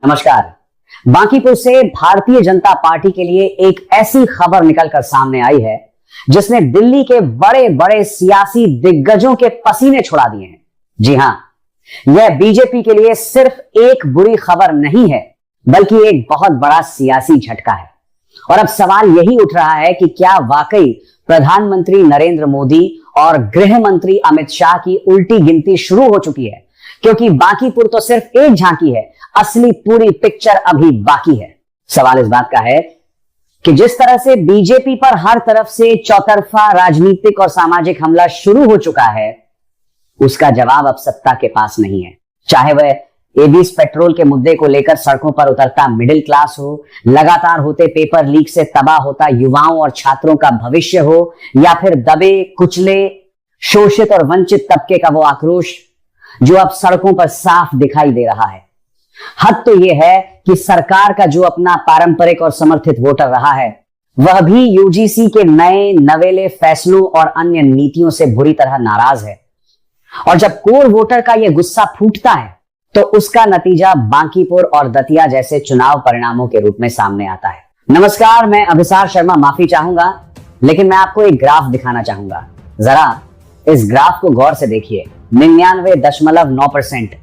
नमस्कार। बांकीपुर से भारतीय जनता पार्टी के लिए एक ऐसी खबर निकलकर सामने आई है जिसने दिल्ली के बड़े बड़े सियासी दिग्गजों के पसीने छुड़ा दिए हैं। जी हां, यह बीजेपी के लिए सिर्फ एक बुरी खबर नहीं है बल्कि एक बहुत बड़ा सियासी झटका है। और अब सवाल यही उठ रहा है कि क्या वाकई प्रधानमंत्री नरेंद्र मोदी और गृह मंत्री अमित शाह की उल्टी गिनती शुरू हो चुकी है, क्योंकि बांकीपुर तो सिर्फ एक झांकी है, असली पूरी पिक्चर अभी बाकी है। सवाल इस बात का है कि जिस तरह से बीजेपी पर हर तरफ से चौतरफा राजनीतिक और सामाजिक हमला शुरू हो चुका है, उसका जवाब अब सत्ता के पास नहीं है। चाहे वह एबीएस पेट्रोल के मुद्दे को लेकर सड़कों पर उतरता मिडिल क्लास हो, लगातार होते पेपर लीक से तबाह होता युवाओं और छात्रों का भविष्य हो, या फिर दबे कुचले शोषित और वंचित तबके का वो आक्रोश जो अब सड़कों पर साफ दिखाई दे रहा है। हद तो यह है कि सरकार का जो अपना पारंपरिक और समर्थित वोटर रहा है, वह भी यूजीसी के नए नवेले फैसलों और अन्य नीतियों से बुरी तरह नाराज है। और जब कोर वोटर का यह गुस्सा फूटता है तो उसका नतीजा बांकीपुर और दतिया जैसे चुनाव परिणामों के रूप में सामने आता है। नमस्कार, मैं अभिसार शर्मा माफी चाहूंगा, लेकिन मैं आपको एक ग्राफ दिखाना चाहूंगा। जरा इस ग्राफ को गौर से देखिए। 99.9%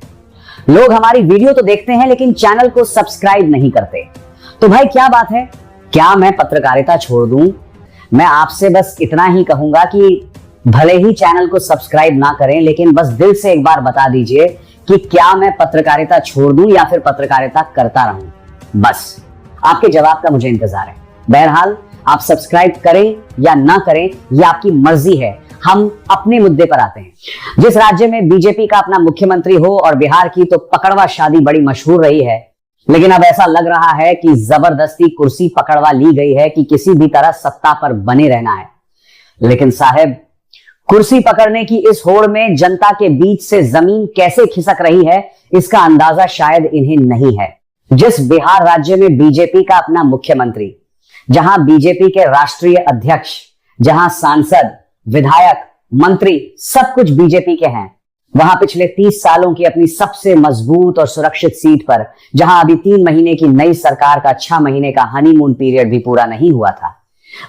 लोग हमारी वीडियो तो देखते हैं लेकिन चैनल को सब्सक्राइब नहीं करते। तो भाई क्या बात है? क्या मैं पत्रकारिता छोड़ दूं? मैं आपसे बस इतना ही कहूंगा कि भले ही चैनल को सब्सक्राइब ना करें, लेकिन बस दिल से एक बार बता दीजिए कि क्या मैं पत्रकारिता छोड़ दूं या फिर पत्रकारिता करता रहूं। बस आपके जवाब का मुझे इंतजार है। बहरहाल आप सब्सक्राइब करें या ना करें, यह आपकी मर्जी है। हम अपने मुद्दे पर आते हैं। जिस राज्य में बीजेपी का अपना मुख्यमंत्री हो, और बिहार की तो पकड़वा शादी बड़ी मशहूर रही है, लेकिन अब ऐसा लग रहा है कि जबरदस्ती कुर्सी पकड़वा ली गई है कि किसी भी तरह सत्ता पर बने रहना है। लेकिन साहब, कुर्सी पकड़ने की इस होड़ में जनता के बीच से जमीन कैसे खिसक रही है, इसका अंदाजा शायद इन्हें नहीं है। जिस बिहार राज्य में बीजेपी का अपना मुख्यमंत्री, जहां बीजेपी के राष्ट्रीय अध्यक्ष, जहां सांसद, विधायक, मंत्री सब कुछ बीजेपी के हैं, वहां पिछले 30 सालों की अपनी सबसे मजबूत और सुरक्षित सीट पर, जहां अभी 3 महीने की नई सरकार का 6 महीने का हनीमून पीरियड भी पूरा नहीं हुआ था,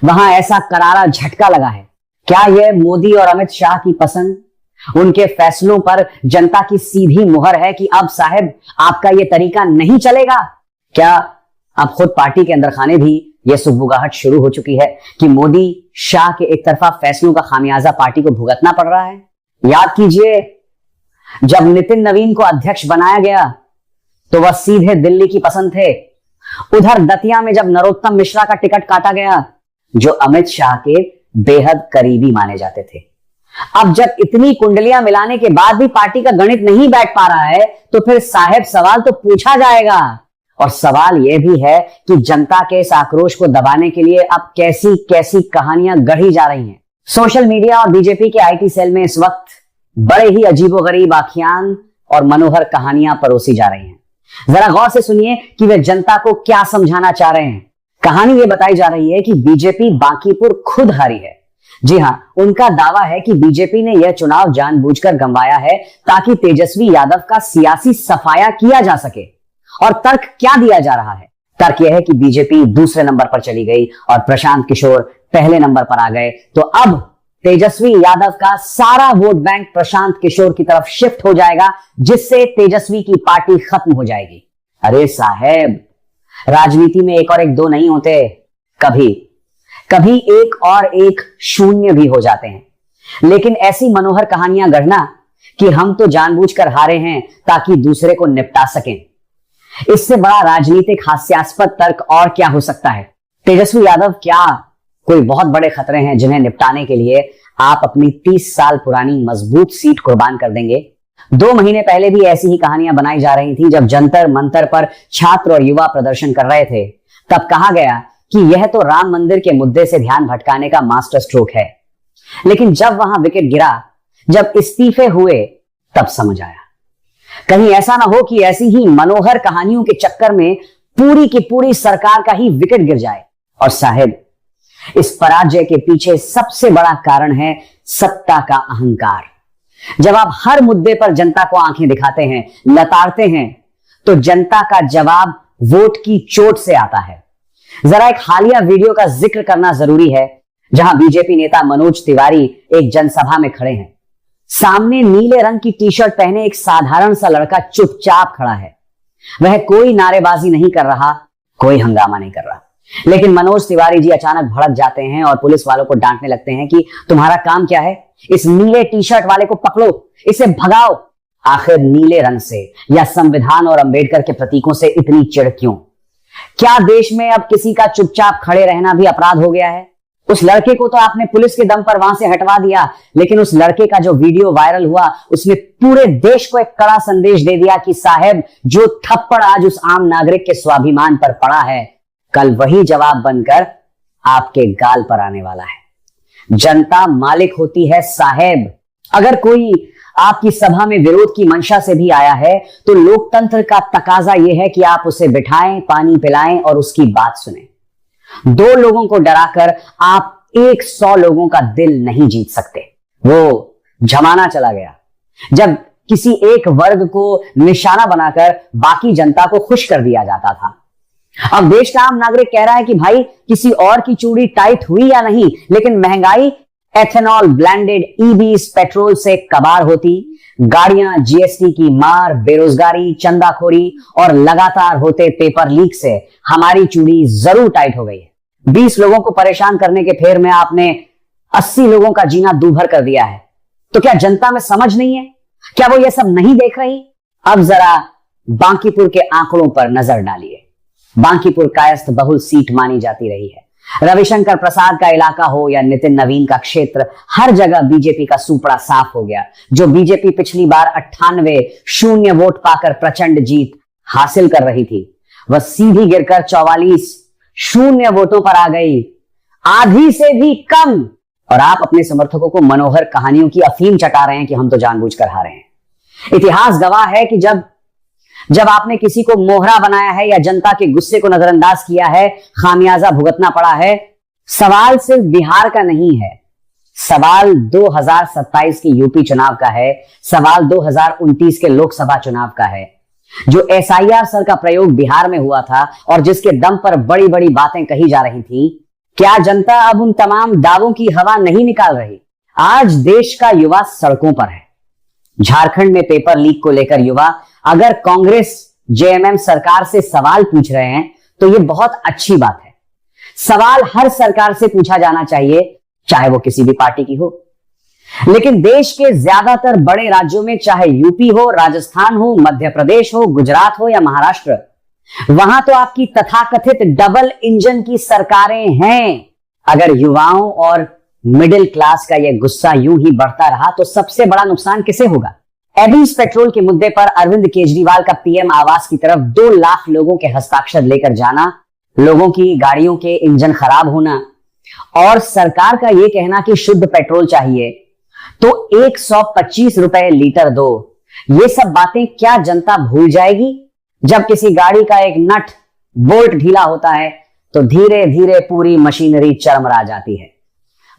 वहां ऐसा करारा झटका लगा है। क्या यह मोदी और अमित शाह की पसंद, उनके फैसलों पर जनता की सीधी मुहर है कि अब साहब आपका यह तरीका नहीं चलेगा? क्या अब खुद पार्टी के अंदर खाने भी यह सुगबुगाहट शुरू हो चुकी है कि मोदी शाह के एक तरफा फैसलों का खामियाजा पार्टी को भुगतना पड़ रहा है? याद कीजिए, जब नितिन नवीन को अध्यक्ष बनाया गया तो वह सीधे दिल्ली की पसंद थे। उधर दतिया में जब नरोत्तम मिश्रा का टिकट काटा गया, जो अमित शाह के बेहद करीबी माने जाते थे। अब जब इतनी कुंडलियां मिलाने के बाद भी पार्टी का गणित नहीं बैठ पा रहा है, तो फिर साहब सवाल तो पूछा जाएगा। और सवाल यह भी है कि जनता के इस आक्रोश को दबाने के लिए अब कैसी कैसी कहानियां गढ़ी जा रही हैं। सोशल मीडिया और बीजेपी के आईटी सेल में इस वक्त बड़े ही अजीबोगरीब आख्यान और मनोहर कहानियां परोसी जा रही हैं। जरा गौर से सुनिए कि वे जनता को क्या समझाना चाह रहे हैं। कहानी ये बताई जा रही है कि बीजेपी बांकीपुर खुद हारी है। जी हां, उनका दावा है कि बीजेपी ने यह चुनाव जानबूझकर गंवाया है ताकि तेजस्वी यादव का सियासी सफाया किया जा सके। और तर्क क्या दिया जा रहा है? तर्क यह है कि बीजेपी दूसरे नंबर पर चली गई और प्रशांत किशोर पहले नंबर पर आ गए, तो अब तेजस्वी यादव का सारा वोट बैंक प्रशांत किशोर की तरफ शिफ्ट हो जाएगा, जिससे तेजस्वी की पार्टी खत्म हो जाएगी। अरे साहब, राजनीति में एक और एक दो नहीं होते, कभी कभी एक और एक शून्य भी हो जाते हैं। लेकिन ऐसी मनोहर कहानियां गढ़ना कि हम तो जानबूझकर हारे हैं ताकि दूसरे को निपटा सकें, इससे बड़ा राजनीतिक हास्यास्पद तर्क और क्या हो सकता है? तेजस्वी यादव क्या कोई बहुत बड़े खतरे हैं जिन्हें निपटाने के लिए आप अपनी 30 साल पुरानी मजबूत सीट कुर्बान कर देंगे? 2 महीने पहले भी ऐसी ही कहानियां बनाई जा रही थी। जब जंतर मंतर पर छात्र और युवा प्रदर्शन कर रहे थे, तब कहा गया कि यह तो राम मंदिर के मुद्दे से ध्यान भटकाने का मास्टर स्ट्रोक है। लेकिन जब वहां विकेट गिरा, जब इस्तीफे हुए, तब समझ आया कहीं ऐसा ना हो कि ऐसी ही मनोहर कहानियों के चक्कर में पूरी की पूरी सरकार का ही विकेट गिर जाए। और साहब, इस पराजय के पीछे सबसे बड़ा कारण है सत्ता का अहंकार। जब आप हर मुद्दे पर जनता को आंखें दिखाते हैं, लताड़ते हैं, तो जनता का जवाब वोट की चोट से आता है। जरा एक हालिया वीडियो का जिक्र करना जरूरी है, जहां बीजेपी नेता मनोज तिवारी एक जनसभा में खड़े हैं। सामने नीले रंग की टी शर्ट पहने एक साधारण सा लड़का चुपचाप खड़ा है। वह कोई नारेबाजी नहीं कर रहा, कोई हंगामा नहीं कर रहा, लेकिन मनोज तिवारी जी अचानक भड़क जाते हैं और पुलिस वालों को डांटने लगते हैं कि तुम्हारा काम क्या है, इस नीले टी शर्ट वाले को पकड़ो, इसे भगाओ। आखिर नीले रंग से या संविधान और अंबेडकर के प्रतीकों से इतनी चिढ़ क्यों? क्या देश में अब किसी का चुपचाप खड़े रहना भी अपराध हो गया है? उस लड़के को तो आपने पुलिस के दम पर वहां से हटवा दिया, लेकिन उस लड़के का जो वीडियो वायरल हुआ उसने पूरे देश को एक कड़ा संदेश दे दिया कि साहब, जो थप्पड़ आज उस आम नागरिक के स्वाभिमान पर पड़ा है, कल वही जवाब बनकर आपके गाल पर आने वाला है। जनता मालिक होती है साहब। अगर कोई आपकी सभा में विरोध की मंशा से भी आया है तो लोकतंत्र का तकाजा यह है कि आप उसे बिठाएं, पानी पिलाएं और उसकी बात सुनें। 2 लोगों को डराकर आप 100 लोगों का दिल नहीं जीत सकते। वो जमाना चला गया जब किसी एक वर्ग को निशाना बनाकर बाकी जनता को खुश कर दिया जाता था। अब देश का आम नागरिक कह रहा है कि भाई किसी और की चूड़ी टाइट हुई या नहीं, लेकिन महंगाई एथेनॉल ब्लेंडेड ईवीज पेट्रोल से कबाड़ होती, गाड़ियां जीएसटी की मार, बेरोजगारी, चंदाखोरी और लगातार होते पेपर लीक से हमारी चूड़ी जरूर टाइट हो गई है। 20 लोगों को परेशान करने के फेर में आपने 80 लोगों का जीना दूभर कर दिया है। तो क्या जनता में समझ नहीं है? क्या वो ये सब नहीं देख रही? अब जरा बांकीपुर के आंकड़ों पर नजर डालिए। बांकीपुर कायस्थ बहुल सीट मानी जाती रही है। रविशंकर प्रसाद का इलाका हो या नितिन नवीन का क्षेत्र, हर जगह बीजेपी का सुपड़ा साफ हो गया। जो बीजेपी पिछली बार 98 वोट पाकर प्रचंड जीत हासिल कर रही थी, वह सीधी गिरकर 44 वोटों पर आ गई, आधी से भी कम। और आप अपने समर्थकों को मनोहर कहानियों की अफीम चटा रहे हैं कि हम तो जानबूझकर हारे हैं। इतिहास गवाह है कि जब आपने किसी को मोहरा बनाया है या जनता के गुस्से को नजरअंदाज किया है, खामियाजा भुगतना पड़ा है। सवाल सिर्फ बिहार का नहीं है, सवाल 2027 के यूपी चुनाव का है, सवाल 2029 के लोकसभा चुनाव का है। जो एसआईआर सर का प्रयोग बिहार में हुआ था और जिसके दम पर बड़ी बड़ी बातें कही जा रही थी, क्या जनता अब उन तमाम दावों की हवा नहीं निकाल रही? आज देश का युवा सड़कों पर है। झारखंड में पेपर लीक को लेकर युवा अगर कांग्रेस जेएमएम सरकार से सवाल पूछ रहे हैं तो यह बहुत अच्छी बात है। सवाल हर सरकार से पूछा जाना चाहिए, चाहे वो किसी भी पार्टी की हो। लेकिन देश के ज्यादातर बड़े राज्यों में, चाहे यूपी हो, राजस्थान हो, मध्य प्रदेश हो, गुजरात हो या महाराष्ट्र, वहां तो आपकी तथाकथित डबल इंजन की सरकारें हैं। अगर युवाओं और मिडिल क्लास का यह गुस्सा यूं ही बढ़ता रहा तो सबसे बड़ा नुकसान किसे होगा? एबीज पेट्रोल के मुद्दे पर अरविंद केजरीवाल का पीएम आवास की तरफ 2 लाख लोगों के हस्ताक्षर लेकर जाना, लोगों की गाड़ियों के इंजन खराब होना और सरकार का यह कहना कि शुद्ध पेट्रोल चाहिए तो 125 रुपए लीटर दो, ये सब बातें क्या जनता भूल जाएगी? जब किसी गाड़ी का एक नट बोल्ट ढीला होता है तो धीरे धीरे पूरी मशीनरी चरमरा जाती है।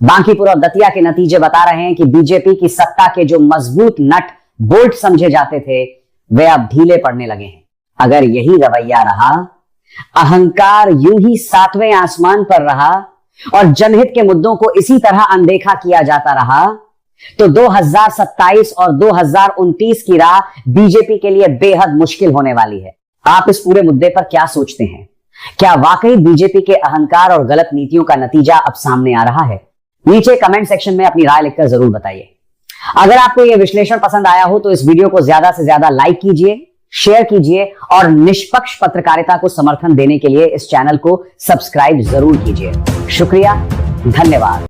बांकीपुर और दतिया के नतीजे बता रहे हैं कि बीजेपी की सत्ता के जो मजबूत नट बोल्ट समझे जाते थे, वे अब ढीले पड़ने लगे हैं। अगर यही रवैया रहा, अहंकार यूं ही 7वें आसमान पर रहा और जनहित के मुद्दों को इसी तरह अनदेखा किया जाता रहा, तो 2027 और 2029 की राह बीजेपी के लिए बेहद मुश्किल होने वाली है। आप इस पूरे मुद्दे पर क्या सोचते हैं? क्या वाकई बीजेपी के अहंकार और गलत नीतियों का नतीजा अब सामने आ रहा है? नीचे कमेंट सेक्शन में अपनी राय लिखकर जरूर बताइए। अगर आपको यह विश्लेषण पसंद आया हो तो इस वीडियो को ज्यादा से ज्यादा लाइक कीजिए, शेयर कीजिए और निष्पक्ष पत्रकारिता को समर्थन देने के लिए इस चैनल को सब्सक्राइब जरूर कीजिए। शुक्रिया, धन्यवाद।